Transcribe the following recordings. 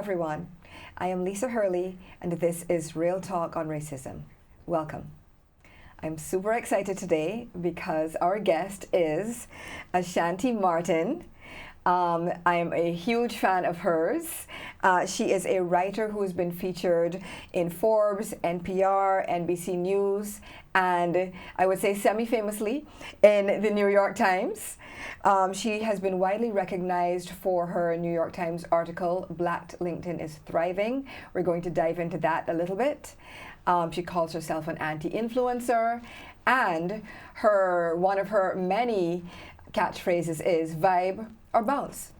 everyone. I am Lisa Hurley, and this is Real Talk on Racism. Welcome. I'm super excited today because our guest is Ashanti Martin. I am a huge fan of hers. She is a writer who has been featured in Forbes, NPR, NBC News, and I would say semi-famously in the New York Times. She has been widely recognized for her New York Times article, Black LinkedIn is Thriving. We're going to dive into that a little bit. She calls herself an anti-influencer, and one of her many catchphrases is vibe or bounce.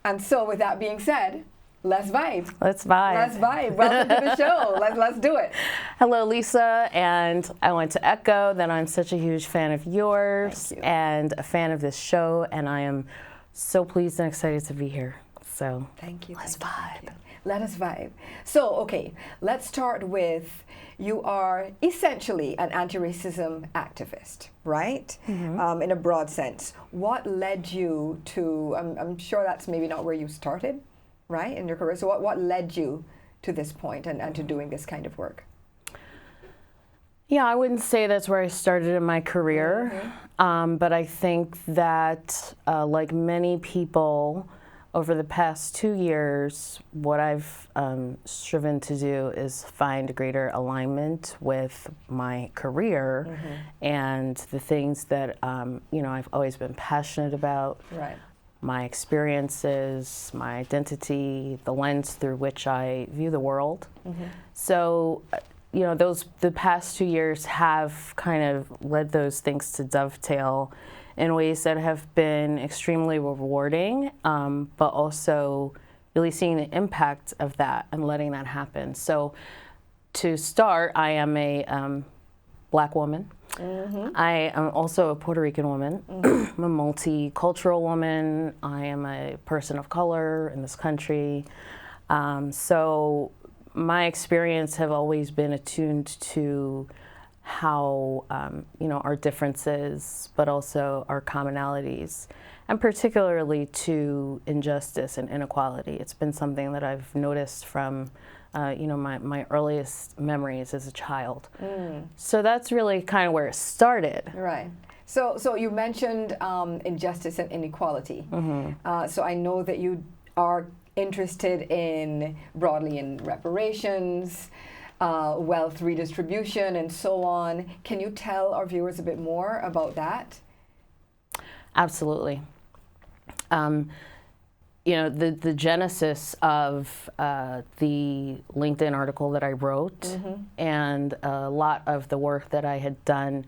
And so with that being said, let's vibe. Let's vibe. Let's vibe. Welcome to the show. Let's do it. Hello, Lisa, and I want to echo that I'm such a huge fan of yours and a fan of this show, and I am so pleased and excited to be here. So thank you. Let's vibe. Let us vibe. So, okay, let's start with, you are essentially an anti-racism activist, right? Mm-hmm. In a broad sense. What led you to, I'm sure that's maybe not where you started, right, in your career. So what led you to this point and to doing this kind of work? Yeah, I wouldn't say that's where I started in my career, but I think that like many people, over the past 2 years, what I've striven to do is find greater alignment with my career and the things that I've always been passionate about. Right. My experiences, my identity, the lens through which I view the world. So, the past 2 years have kind of led those things to dovetail in ways that have been extremely rewarding, but also really seeing the impact of that and letting that happen. So to start, I am a Black woman. I am also a Puerto Rican woman. I'm a multicultural woman. I am a person of color in this country. So my experience have always been attuned to how our differences, but also our commonalities, and particularly to injustice and inequality. It's been something that I've noticed from my earliest memories as a child. So that's really kind of where it started. Right. So you mentioned injustice and inequality. So I know that you are interested broadly in reparations, wealth redistribution, and so on. Can you tell our viewers a bit more about that? Absolutely. The genesis of the LinkedIn article that I wrote and a lot of the work that I had done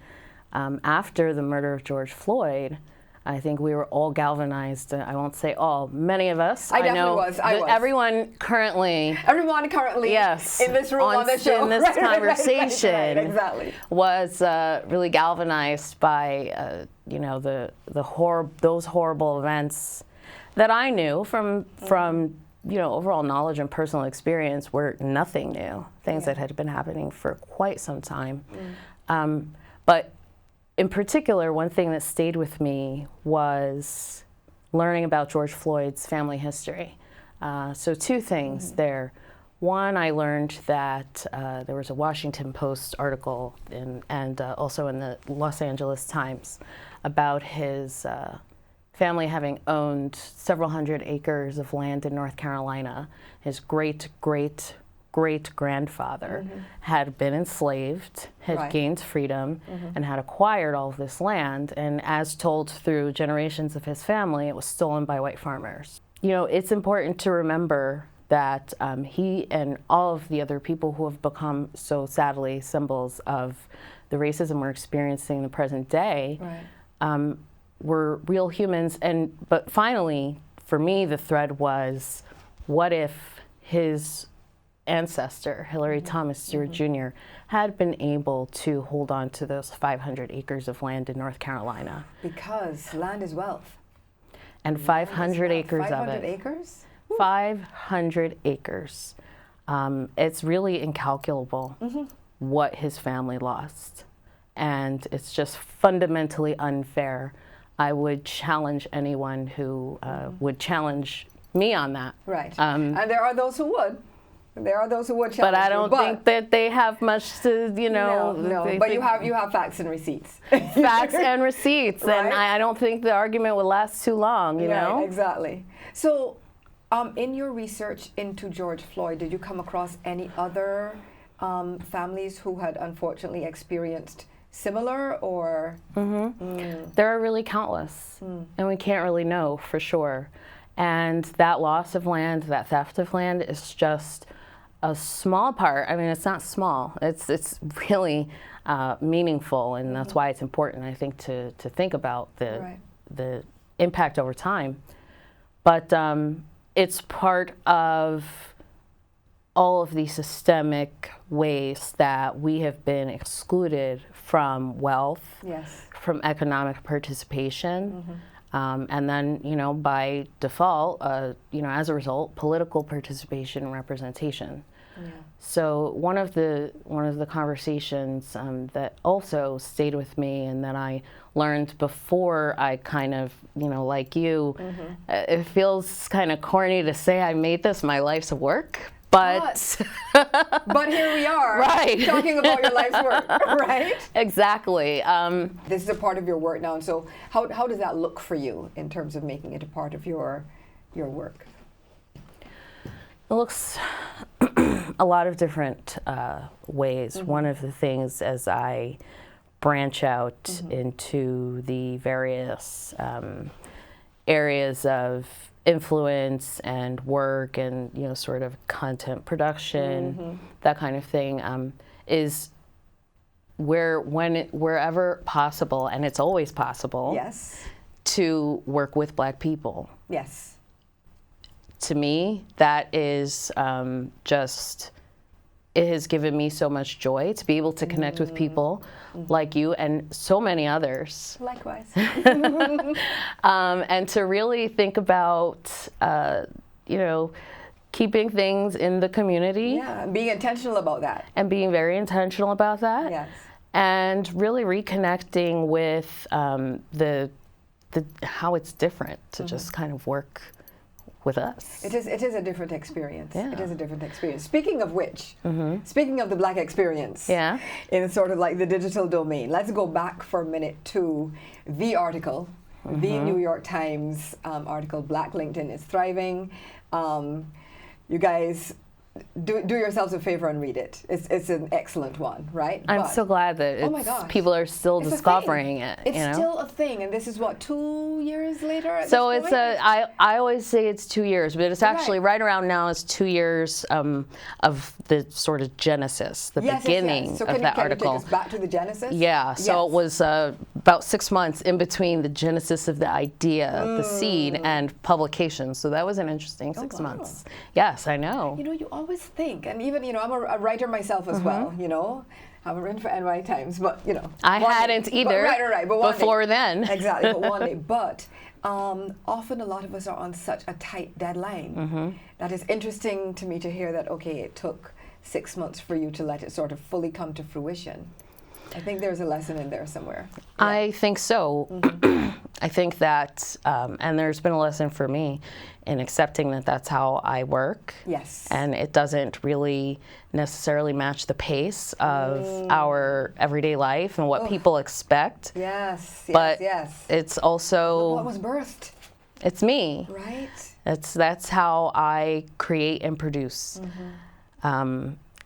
after the murder of George Floyd, I think we were all galvanized. I won't say all, many of us. I definitely was. Everyone currently, yes, in this room on this show, in this conversation, exactly, was really galvanized by those horrible events that I knew from overall knowledge and personal experience were nothing new. Things that had been happening for quite some time, but. In particular, one thing that stayed with me was learning about George Floyd's family history. So two things there. One, I learned that there was a Washington Post article and also in the Los Angeles Times about his family having several hundred acres of land in North Carolina. His great-grandfather had been enslaved, had gained freedom, and had acquired all of this land. And as told through generations of his family, it was stolen by white farmers. It's important to remember that he and all of the other people who have become so sadly symbols of the racism we're experiencing in the present day were real humans. But finally, for me, the thread was, what if his ancestor, Hillary Thomas Stewart Jr., had been able to hold on to those 500 acres of land in North Carolina. Because land is wealth. And 500 acres of it. 500 acres? 500 acres. It's really incalculable what his family lost. And it's just fundamentally unfair. I would challenge anyone who would challenge me on that. Right. And there are those who would. There are those who would challenge but I don't think that they have much to, No. But you have facts and receipts. Facts and receipts, right? and I don't think the argument would last too long. You know. Exactly. So, in your research into George Floyd, did you come across any other families who had unfortunately experienced similar, or? There are really countless, and we can't really know for sure. And that loss of land, that theft of land, is just a small part. I mean, it's not small. It's really meaningful, and that's why it's important, I think, to think about the impact over time. But it's part of all of the systemic ways that we have been excluded from wealth, from economic participation, and then, by default, as a result, political participation and representation. Yeah. So one of the conversations that also stayed with me, and that I learned before I kind of, like you, it feels kind of corny to say I made this my life's work, but here we are, right, talking about your life's work, right? Exactly. This is a part of your work now, and so how does that look for you in terms of making it a part of your work? It looks a lot of different ways. One of the things, as I branch out into the various areas of influence and work and sort of content production, that kind of thing, is wherever possible, and it's always possible, to work with Black people. Yes. To me, that is just, it has given me so much joy to be able to connect with people like you and so many others. Likewise. And to really think about, keeping things in the community. Yeah, being intentional about that. And being very intentional about that. Yes. And really reconnecting with the how it's different to just kind of work with us. It is a different experience. Yeah. It is a different experience. Speaking of which, speaking of the Black experience, in sort of like the digital domain, let's go back for a minute to the article, the New York Times article, Black LinkedIn is Thriving. You guys, do yourselves a favor and read it. It's an excellent one, right? I'm so glad that people are still discovering it. It's still a thing, and this is what, 2 years later? So it's I always say it's 2 years, but it's actually right around now is 2 years of the sort of genesis, the beginning so of that article. Can you take us back to the genesis? Yeah. So it was about 6 months in between the genesis of the idea, the seed, and publication. So that was an interesting 6 months. Yes, I know. You always think, and even I'm a writer myself as well. I haven't written for NY Times, but I hadn't either. Right. But before then. Exactly, but one day. But often a lot of us are on such a tight deadline. That is interesting to me to hear that. Okay, it took 6 months for you to let it sort of fully come to fruition. I think there's a lesson in there somewhere. Yeah. I think so. I think that, and there's been a lesson for me in accepting that that's how I work. Yes. And it doesn't really necessarily match the pace of our everyday life and what people expect. Yes. But yes. it's also what was birthed. It's me. Right. That's how I create and produce.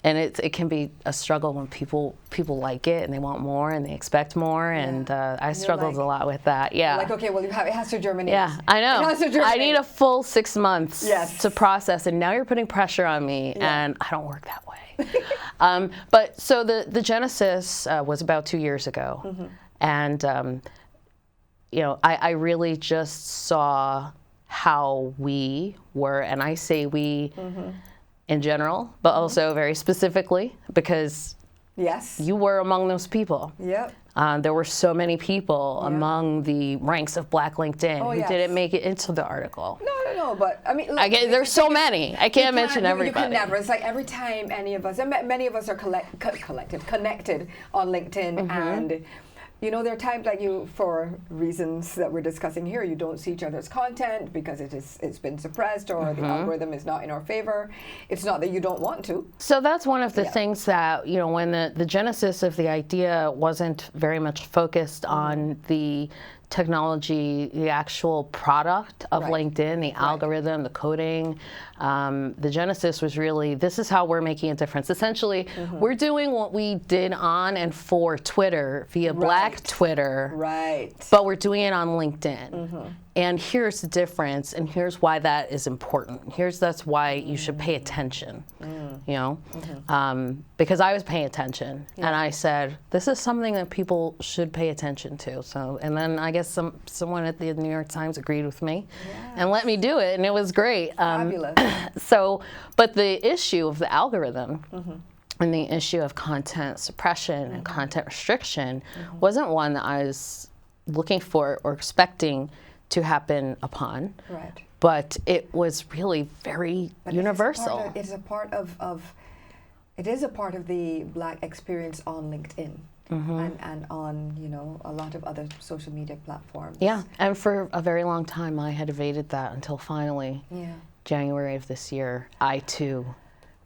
And it can be a struggle when people like it and they want more and they expect more, and I struggled a lot with that. Yeah. Like, okay, well, it has to germinate. Yeah, I know. It has to germinate. I need a full 6 months to process, and now you're putting pressure on me, and I don't work that way. But so the genesis was about 2 years ago, and I really just saw how we were, and I say we. In general, but also very specifically, because you were among those people. Yep. There were so many people among the ranks of Black LinkedIn who didn't make it into the article. No, but I mean, look, there's so many. I can't mention everybody. You can never. It's like every time any of us, and many of us are connected on LinkedIn, and You know, there are times like for reasons that we're discussing here, you don't see each other's content because it's been suppressed or the algorithm is not in our favor. It's not that you don't want to. So that's one of the things that, when the genesis of the idea wasn't very much focused on the technology, the actual product of LinkedIn, the algorithm, the coding. The genesis was really, this is how we're making a difference. Essentially, we're doing what we did on and for Twitter via Black Twitter, but we're doing it on LinkedIn. And here's the difference, and here's why that is important. That's why you should pay attention, because I was paying attention, and I said, this is something that people should pay attention to. So, and then I guess someone at the New York Times agreed with me and let me do it, and it was great. Fabulous. So, but the issue of the algorithm and the issue of content suppression and content restriction wasn't one that I was looking for or expecting to happen upon, but it was really very universal. It is a part of the Black experience on LinkedIn and on a lot of other social media platforms. Yeah, and for a very long time I had evaded that until finally January of this year, I too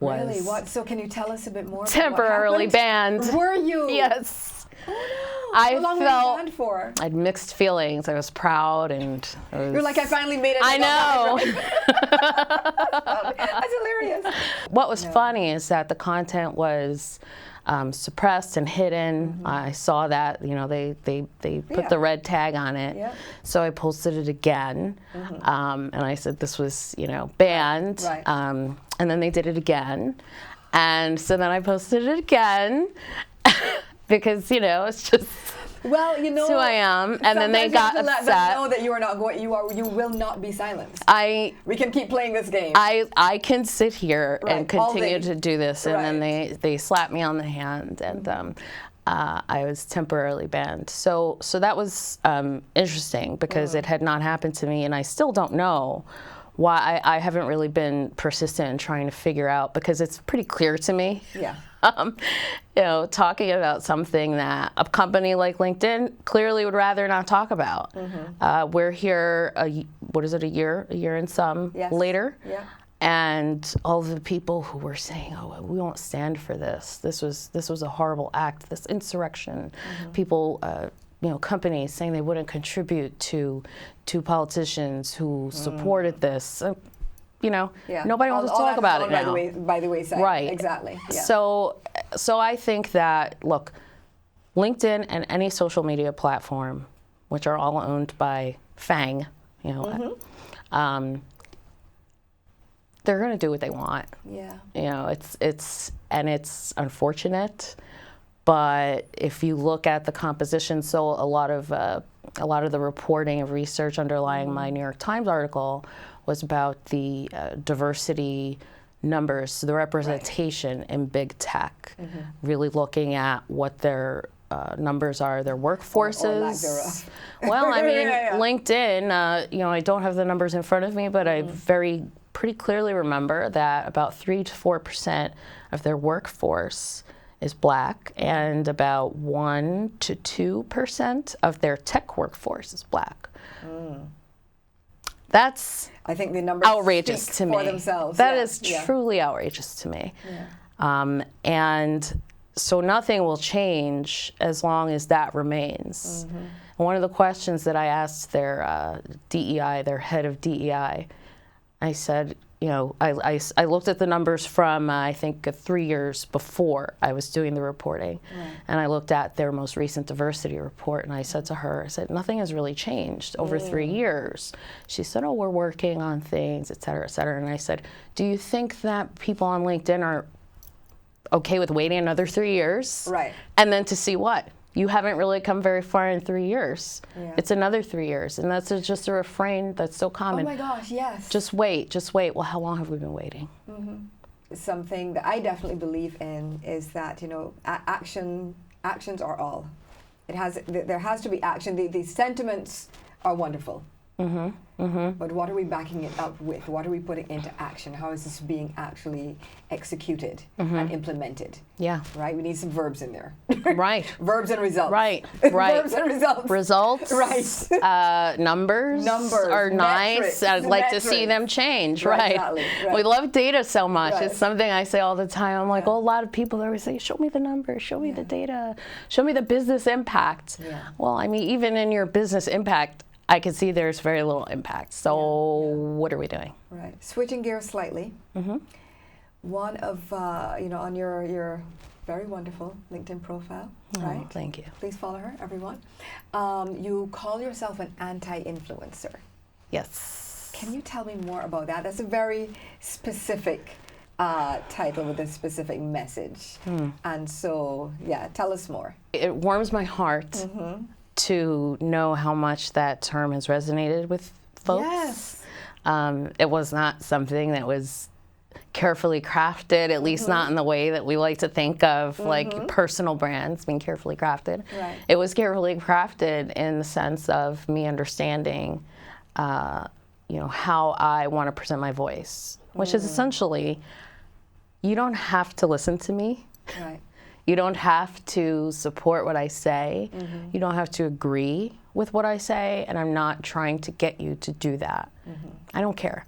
was really. What? So can you tell us a bit more? Temporarily about banned. Were you? Yes. Oh no! I How long felt were you banned for? I had mixed feelings. I was proud, and You're like, I finally made it. I know. That's hilarious. What was funny is that the content was suppressed and hidden. I saw that, they put the red tag on it. So I posted it again, and I said this was, banned. And then they did it again, and so then I posted it again. Because it's just who I am, and then they got upset. Let them know that you are not going. You will not be silenced. We can keep playing this game. I can sit here and continue to do this, and then they slapped me on the hand, and I was temporarily banned. So that was interesting because it had not happened to me, and I still don't know why. I haven't really been persistent in trying to figure out, because it's pretty clear to me. Yeah. Talking about something that a company like LinkedIn clearly would rather not talk about. We're here, a year and some later. Yeah. And all the people who were saying, "Oh, we won't stand for this. This was a horrible act. This insurrection." People, companies saying they wouldn't contribute to politicians who supported this. Nobody wants to talk about it now. By the wayside. Right. Exactly. Yeah. So I think that, look, LinkedIn and any social media platform, which are all owned by FANG, they're going to do what they want. Yeah. It's unfortunate, but if you look at the composition, so a lot of the reporting of research underlying my New York Times article was about the diversity numbers, so the representation in big tech, really looking at what their numbers are, their workforces. Or lack thereof. Well, I mean, LinkedIn, I don't have the numbers in front of me, but I pretty clearly remember that about 3 to 4% of their workforce is Black, and about 1 to 2% of their tech workforce is Black. That's, I think the numbers outrageous speak to me. For themselves. That is truly outrageous to me. Yeah. And so nothing will change as long as that remains. And one of the questions that I asked their DEI, their head of DEI, I said, I looked at the numbers from, I think, 3 years before I was doing the reporting. And I looked at their most recent diversity report, and I said to her, nothing has really changed over 3 years. She said, oh, we're working on things, et cetera, et cetera. And I said, do you think that people on LinkedIn are okay with waiting another 3 years? Right. And then to see what? You haven't really come very far in 3 years. Yeah. It's another 3 years. And that's just a refrain that's so common. Oh my gosh, yes. Just wait. Well, how long have we been waiting? Something that I definitely believe in is that, actions are all. There has to be action. The sentiments are wonderful. But what are we backing it up with? What are we putting into action? How is this being actually executed and implemented? Yeah. Right? We need some verbs in there. Right. Verbs and results. Right. Verbs and results. Results. Right. Numbers. Numbers. Are Metrics, nice. I'd like to metrics. see them change. Right, Right. exactly, right. We love data so much. Right. It's something I say all the time. I'm like, well, a lot of people always say, show me the numbers, show me the data, show me the business impact. Yeah. Well, I mean, even in your business impact, I can see there's very little impact. So what are we doing? Right. Switching gears slightly. One of, on your very wonderful LinkedIn profile, right? Thank you. Please follow her, everyone. You call yourself an anti-influencer. Yes. Can you tell me more about that? That's a very specific title with a specific message. And so, tell us more. It warms my heart to know how much that term has resonated with folks. Yes. It was not something that was carefully crafted, at least not in the way that we like to think of like personal brands being carefully crafted. Right. It was carefully crafted in the sense of me understanding how I want to present my voice, which is essentially, you don't have to listen to me. Right. You don't have to support what I say. You don't have to agree with what I say, and I'm not trying to get you to do that. I don't care.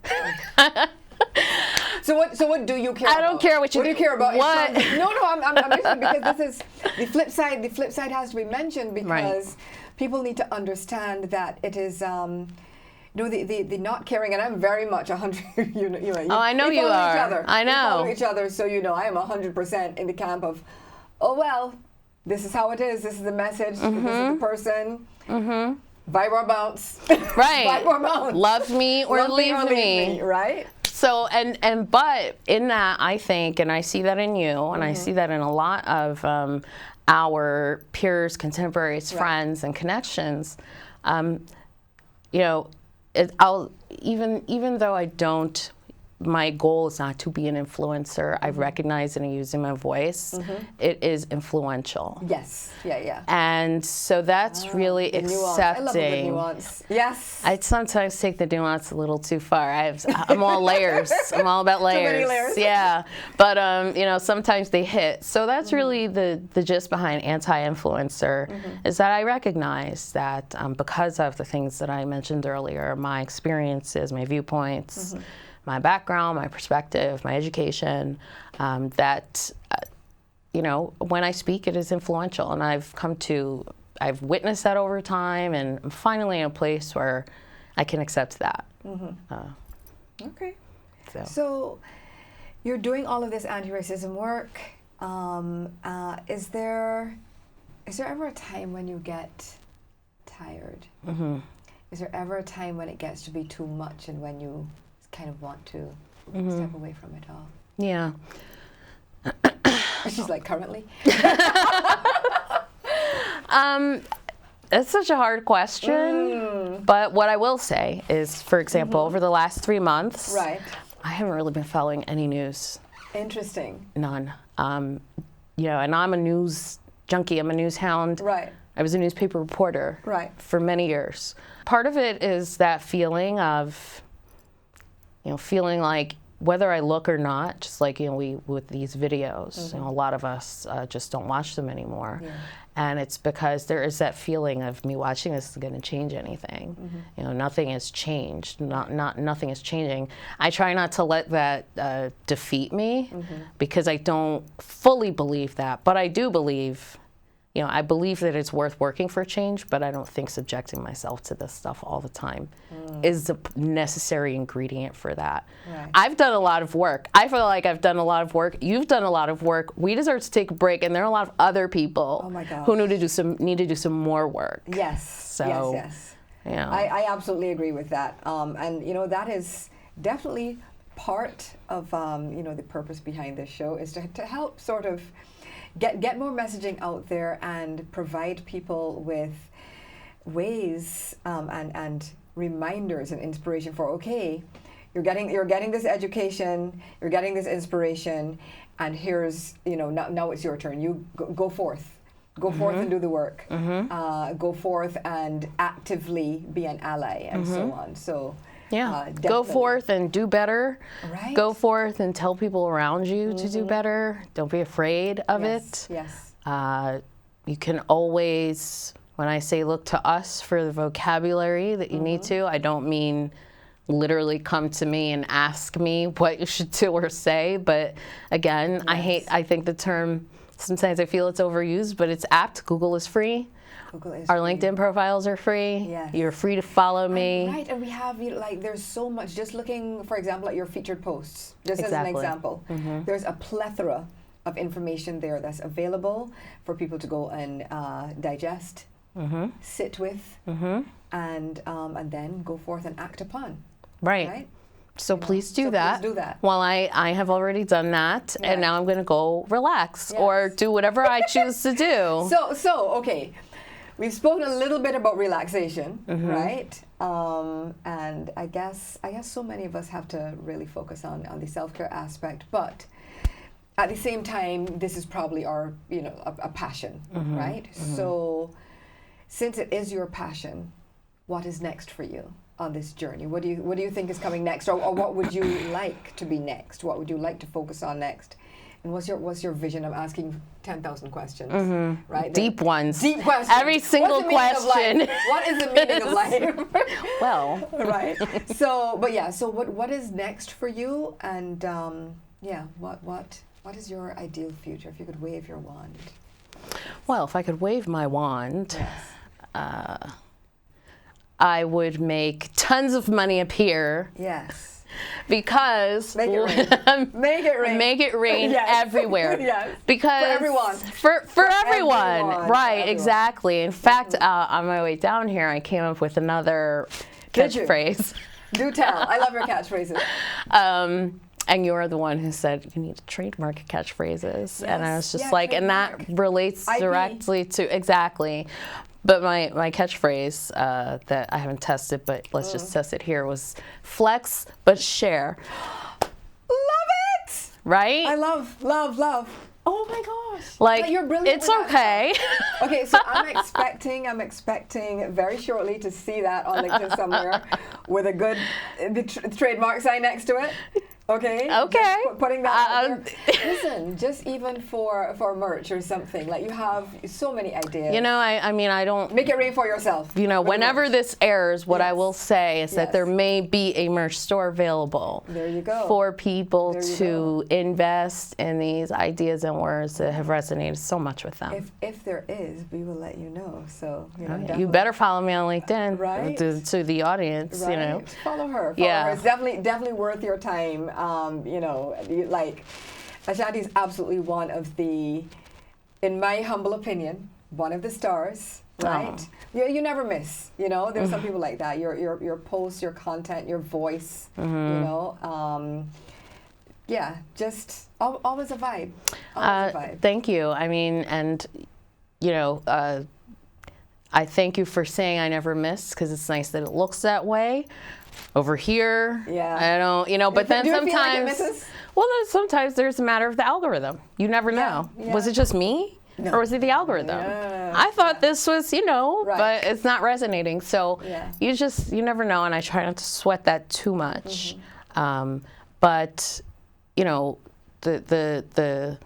So what do you care about? I don't care what you do you care about? What? No, I'm listening, because this is the flip side. The flip side has to be mentioned because people need to understand that it is the not caring, and I'm very much 100. I know we you follow are. Each other. I know. We follow each other, so I am 100% in the camp of, oh well, this is how it is. This is the message. This is the person. Vibe or bounce. Right. Vibe or bounce. Love me or leave me. Right. So but in that, I think, and I see that in you, and I see that in a lot of our peers, contemporaries, friends, and connections. Even though I don't, my goal is not to be an influencer. I've recognized and using my voice. It is influential. Yes. Yeah. And so that's really accepting. I love a good nuance. Yes. I sometimes take the nuance a little too far. I'm all layers. I'm all about layers. Too many layers. Yeah. But sometimes they hit. So that's really the gist behind anti-influencer, is that I recognize that because of the things that I mentioned earlier, my experiences, my viewpoints, my background, my perspective, my education, that when I speak, it is influential, and I've witnessed that over time, and I'm finally in a place where I can accept that. Okay. So you're doing all of this anti-racism work. Is there ever a time when you get tired? Is there ever a time when it gets to be too much, and when you kind of want to step away from it all? Yeah. She's like, currently? That's such a hard question. But what I will say is, for example, over the last 3 months, Right. I haven't really been following any news. Interesting. None. And I'm a news junkie. I'm a news hound. Right. I was a newspaper reporter for many years. Part of it is that feeling of, feeling like whether I look or not, just like, we with these videos, a lot of us just don't watch them anymore. Yeah. And it's because there is that feeling of me watching this is going to change anything. Nothing has changed. Nothing is changing. I try not to let that defeat me because I don't fully believe that, but I do believe. I believe that it's worth working for change, but I don't think subjecting myself to this stuff all the time is the necessary ingredient for that. Right. I've done a lot of work. I feel like I've done a lot of work. You've done a lot of work. We deserve to take a break, and there are a lot of other people who need to do some more work. Yes. So, yes. Yeah. I absolutely agree with that. And that is definitely part of the purpose behind this show is to help sort of get more messaging out there and provide people with ways and reminders and inspiration for, okay, you're getting this education, you're getting this inspiration, and here's now it's your turn. You go forth, Go forth and do the work. Go forth and actively be an ally and so on. So Yeah. Go definitely. forth and do better. Right. Go forth and tell people around you to do better. Don't be afraid of Yes, it. yes. You can always, when I say look to us for the vocabulary that you need to, I don't mean literally come to me and ask me what you should do or say. But again, I think the term, sometimes I feel it's overused, but it's apt. Google is free. Our LinkedIn profiles are free. Yes. You're free to follow me. Right, and we have, like, there's so much, just looking, for example, at your featured posts, just as an example. There's a plethora of information there that's available for people to go and digest, sit with, and then go forth and act upon. Right. So please do that. Please do that. Well, I have already done that, and now I'm going to go relax or do whatever I choose to do. So okay. We've spoken a little bit about relaxation, right? And I guess so many of us have to really focus on the self-care aspect, but at the same time, this is probably our, a passion, right? So since it is your passion, what is next for you on this journey? What do you think is coming next, or what would you like to be next? What would you like to focus on next? And what's your vision? I'm asking 10,000 questions, right? Deep ones. Deep questions. Every single question. What is the meaning of life? Well. Right. So, but yeah. So, what is next for you? And what is your ideal future if you could wave your wand? Well, if I could wave my wand, Yes. I would make tons of money appear. Yes. Because Make it rain. Make it rain. Make it rain Yes. everywhere. Yes. Because For everyone. For everyone. everyone. Right, For everyone. exactly. In fact, on my way down here, I came up with another Did you? catchphrase. Do tell. I love your catchphrases. And you're the one who said you need to trademark catchphrases. And I was just like, and that trademark. relates IP. directly to, exactly. But my catchphrase that I haven't tested, but let's just test it here, was flex but share. Love it. Right? I love. Oh my gosh. Like, you're brilliant. it's with that. okay. Okay, so I'm expecting very shortly to see that on LinkedIn somewhere with a good trademark sign next to it. Okay. Okay. Just putting that out there. Listen, just even for merch or something, like you have so many ideas. I mean, I don't. Make it rain for yourself. Whenever this airs, what I Yes. will say is that Yes. there may be a merch store available. There you go. For people There you to invest in these ideas and words that have resonated so much with them. If there is, we will let you know. So You definitely. better follow me on LinkedIn, Right. to the audience. Right. Follow her. Yeah. It's definitely worth your time. Like Ashanti is absolutely one of the, in my humble opinion, one of the stars. Right. You never miss. There's some people like that. Your posts, your content, your voice. Just always a vibe. Always a vibe. Thank you. I mean, and I thank you for saying I never miss, because it's nice that it looks that way. Over here, Yeah. I don't, but then Do you feel like it sometimes, misses? well, then sometimes there's a matter of the algorithm. You never know. Yeah. Was it just me? No. Or was it the algorithm? No. I thought this was, Right. but it's not resonating. So Yeah. you never know, and I try not to sweat that too much. Mm-hmm. But, the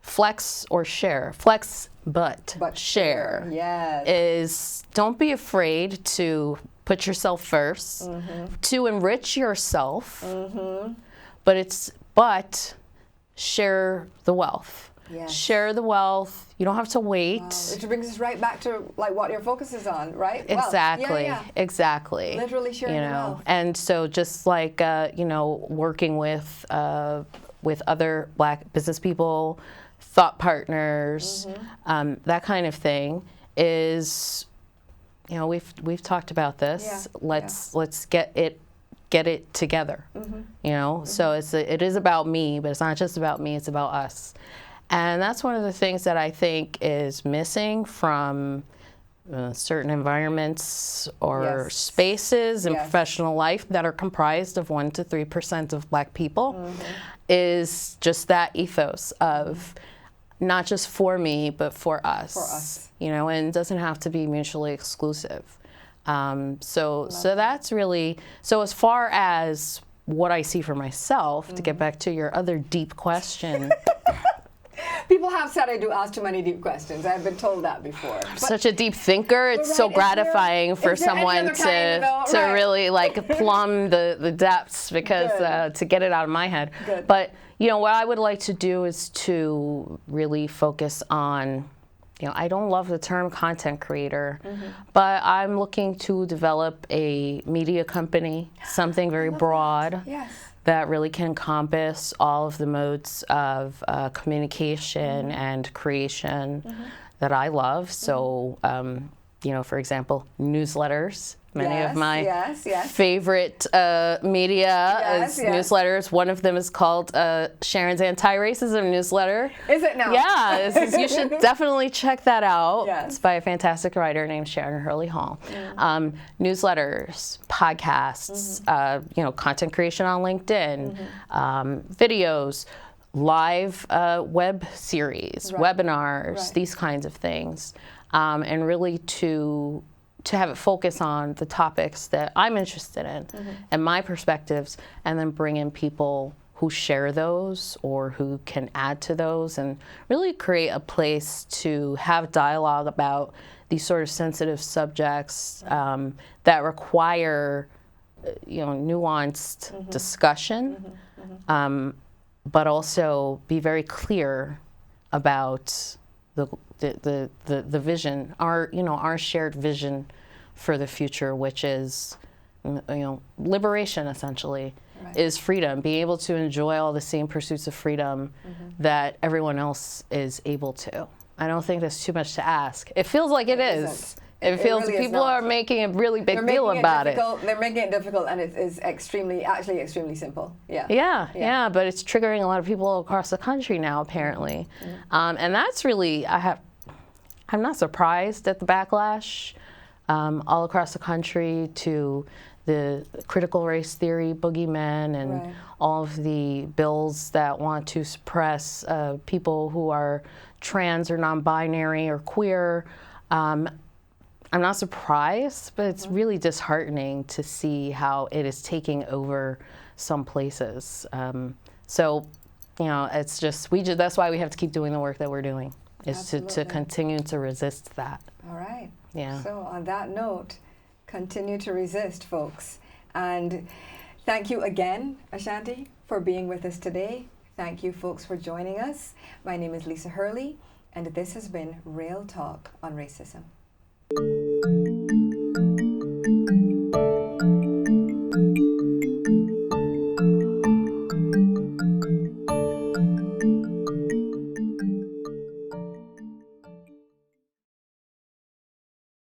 flex or share, flex but share Yes. is, don't be afraid to put yourself first, to enrich yourself, but share the wealth. Yes. Share the wealth. You don't have to wait. Which brings us right back to like what your focus is on, right? Exactly. Yeah. Exactly. Literally sharing the wealth. And so just like working with other Black business people, thought partners, that kind of thing is, we've talked about this. Yeah. Let's get it together. So it is about me, but it's not just about me. It's about us. And that's one of the things that I think is missing from certain environments or Yes. spaces in Yes. professional life that are comprised of 1% to 3% of Black people, is just that ethos of, not just for me, but for us. For us. You know, and it doesn't have to be mutually exclusive. So that's really, so as far as what I see for myself, to get back to your other deep question. People have said I do ask too many deep questions. I've been told that before. I'm such a deep thinker. It's so gratifying for someone to really like plumb the depths, because to get it out of my head. Good. But you know, what I would like to do is to really focus on, you know, I don't love the term content creator, but I'm looking to develop a media company, something very broad. Yes. That really can encompass all of the modes of communication and creation that I love. So, you know, for example, newsletters. Many of my favorite media is newsletters. One of them is called Sharon's Anti-Racism newsletter. Is it now? Yeah, you should definitely check that out. Yes. It's by a fantastic writer named Sharon Hurley Hall. Newsletters, podcasts, you know, content creation on LinkedIn, videos, live web series, webinars, these kinds of things, and really to have it focus on the topics that I'm interested in and my perspectives, and then bring in people who share those or who can add to those, and really create a place to have dialogue about these sort of sensitive subjects that require, you know, nuanced discussion, but also be very clear about the vision, our shared vision for the future, which is, you know, liberation essentially, is freedom, being able to enjoy all the same pursuits of freedom that everyone else is able to. I don't think that's too much to ask. It feels like it is. It feels really people are making a really big deal about it. They're making it difficult, and it is actually extremely simple. Yeah, but it's triggering a lot of people across the country now, apparently. And that's really, I'm not surprised at the backlash all across the country to the critical race theory boogeymen and all of the bills that want to suppress people who are trans or non-binary or queer. I'm not surprised, but it's really disheartening to see how it is taking over some places. So, you know, it's just, that's why we have to keep doing the work that we're doing, is to continue to resist that. All right. Yeah. So on that note, continue to resist, folks. And thank you again, Ashanti, for being with us today. Thank you, folks, for joining us. My name is Lisa Hurley, and this has been Real Talk on Racism.